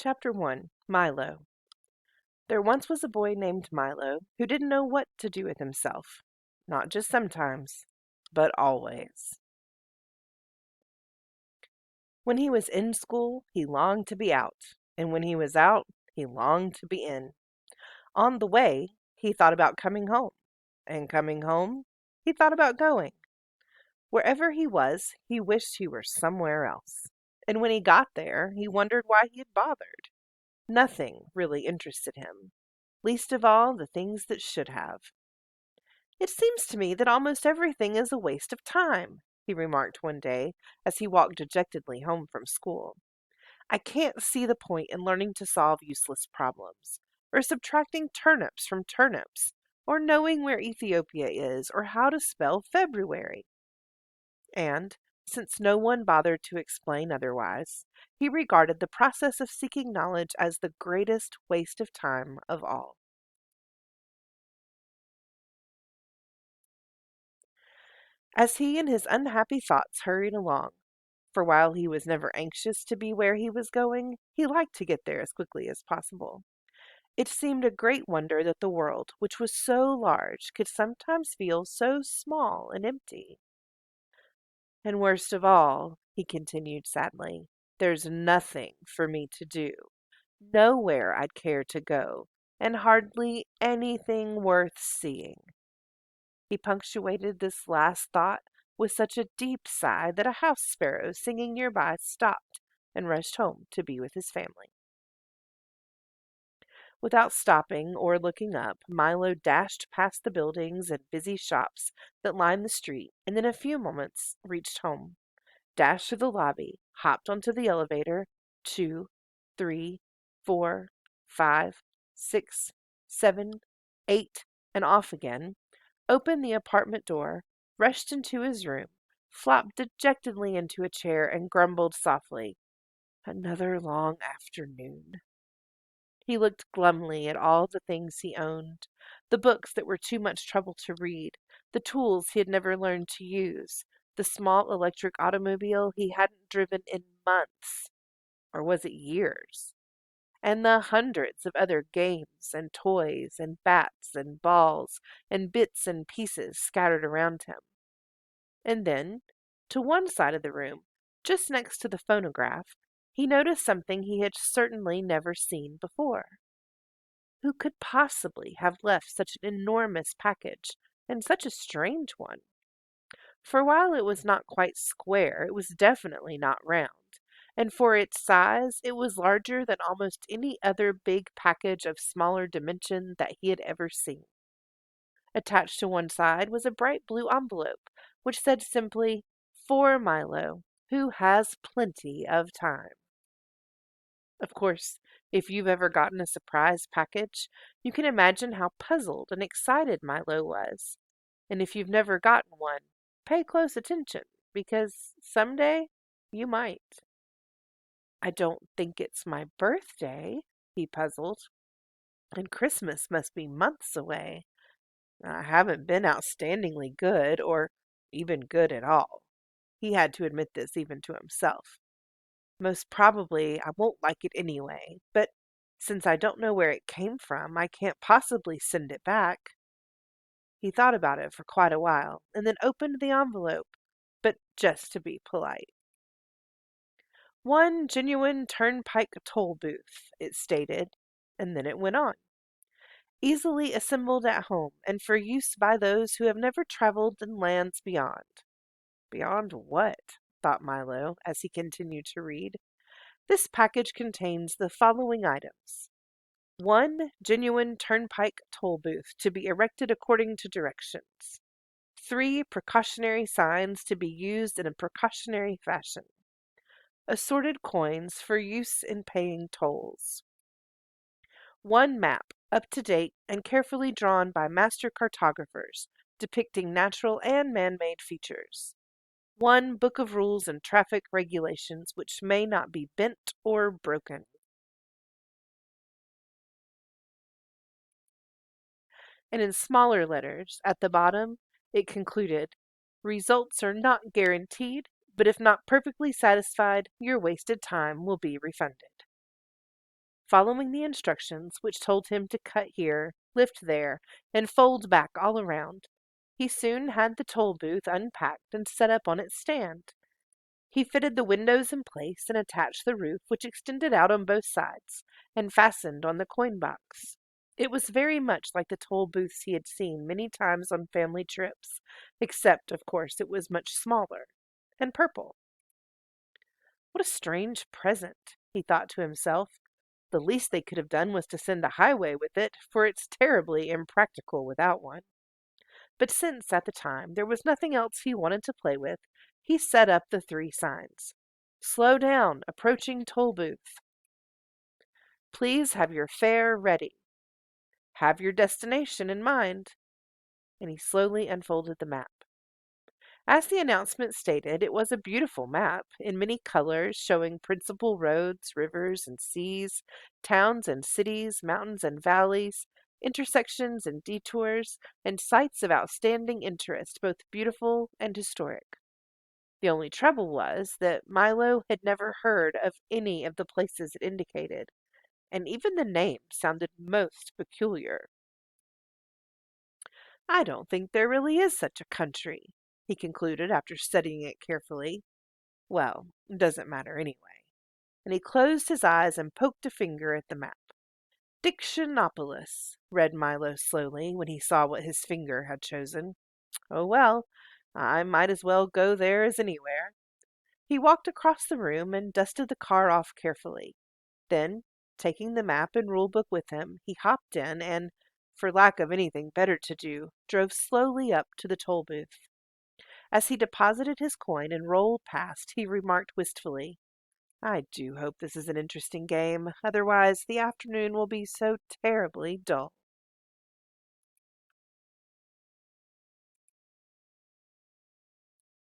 Chapter 1 Milo. There once was a boy named Milo who didn't know what to do with himself. Not just sometimes, but always. When he was in school, he longed to be out, and when he was out, he longed to be in. On the way, he thought about coming home, and coming home, he thought about going. Wherever he was, he wished he were somewhere else. And when he got there, he wondered why he had bothered. Nothing really interested him, least of all the things that should have. "It seems to me that almost everything is a waste of time," he remarked one day as he walked dejectedly home from school. "I can't see the point in learning to solve useless problems, or subtracting turnips from turnips, or knowing where Ethiopia is, or how to spell February." And, since no one bothered to explain otherwise, he regarded the process of seeking knowledge as the greatest waste of time of all. As he and his unhappy thoughts hurried along, for while he was never anxious to be where he was going, he liked to get there as quickly as possible. It seemed a great wonder that the world, which was so large, could sometimes feel so small and empty. "And worst of all," he continued sadly, "there's nothing for me to do, nowhere I'd care to go, and hardly anything worth seeing." He punctuated this last thought with such a deep sigh that a house sparrow singing nearby stopped and rushed home to be with his family. Without stopping or looking up, Milo dashed past the buildings and busy shops that lined the street, and in a few moments reached home. Dashed through the lobby, hopped onto the elevator, 2, 3, 4, 5, 6, 7, 8, and off again, opened the apartment door, rushed into his room, flopped dejectedly into a chair, and grumbled softly, "Another long afternoon." He looked glumly at all the things he owned, the books that were too much trouble to read, the tools he had never learned to use, the small electric automobile he hadn't driven in months, or was it years? And the hundreds of other games and toys and bats and balls and bits and pieces scattered around him. And then, to one side of the room, just next to the phonograph, he noticed something he had certainly never seen before. Who could possibly have left such an enormous package, and such a strange one? For while it was not quite square, it was definitely not round, and for its size it was larger than almost any other big package of smaller dimension that he had ever seen. Attached to one side was a bright blue envelope, which said simply, "For Milo, who has plenty of time." Of course, if you've ever gotten a surprise package, you can imagine how puzzled and excited Milo was. And if you've never gotten one, pay close attention, because someday you might. "I don't think it's my birthday," he puzzled, "and Christmas must be months away. I haven't been outstandingly good, or even good at all." He had to admit this even to himself. "Most probably I won't like it anyway, but since I don't know where it came from, I can't possibly send it back." He thought about it for quite a while, and then opened the envelope, but just to be polite. "One genuine turnpike toll booth," it stated, and then it went on. "Easily assembled at home, and for use by those who have never traveled in lands beyond." Beyond what? Thought Milo, as he continued to read. "This package contains the following items. One genuine turnpike toll booth to be erected according to directions. 3 precautionary signs to be used in a precautionary fashion. Assorted coins for use in paying tolls. 1 map, up to date and carefully drawn by master cartographers, depicting natural and man-made features. 1 book of rules and traffic regulations which may not be bent or broken." And in smaller letters at the bottom, it concluded, "Results are not guaranteed, but if not perfectly satisfied, your wasted time will be refunded." following the instructions which told him to cut here, lift there, and fold back all around. He soon had the toll booth unpacked and set up on its stand. He fitted the windows in place and attached the roof, which extended out on both sides, and fastened on the coin box. It was very much like the toll booths he had seen many times on family trips, except, of course, it was much smaller and purple. What a strange present, he thought to himself. The least they could have done was to send a highway with it, for it's terribly impractical without one. But since, at the time, there was nothing else he wanted to play with, he set up the 3 signs. Slow down, approaching toll booth. Please have your fare ready. Have your destination in mind. And he slowly unfolded the map. As the announcement stated, it was a beautiful map in many colors showing principal roads, rivers and seas, towns and cities, mountains and valleys, intersections and detours, and sites of outstanding interest, both beautiful and historic. The only trouble was that Milo had never heard of any of the places it indicated, and even the name sounded most peculiar. I don't think there really is such a country, he concluded after studying it carefully. Well, it doesn't matter anyway. And he closed his eyes and poked a finger at the map. Dictionopolis, read Milo slowly when he saw what his finger had chosen. Oh well, I might as well go there as anywhere. He walked across the room and dusted the car off carefully. Then, taking the map and rule book with him, he hopped in and, for lack of anything better to do, drove slowly up to the toll booth. As he deposited his coin and rolled past, he remarked wistfully, I do hope this is an interesting game, otherwise the afternoon will be so terribly dull.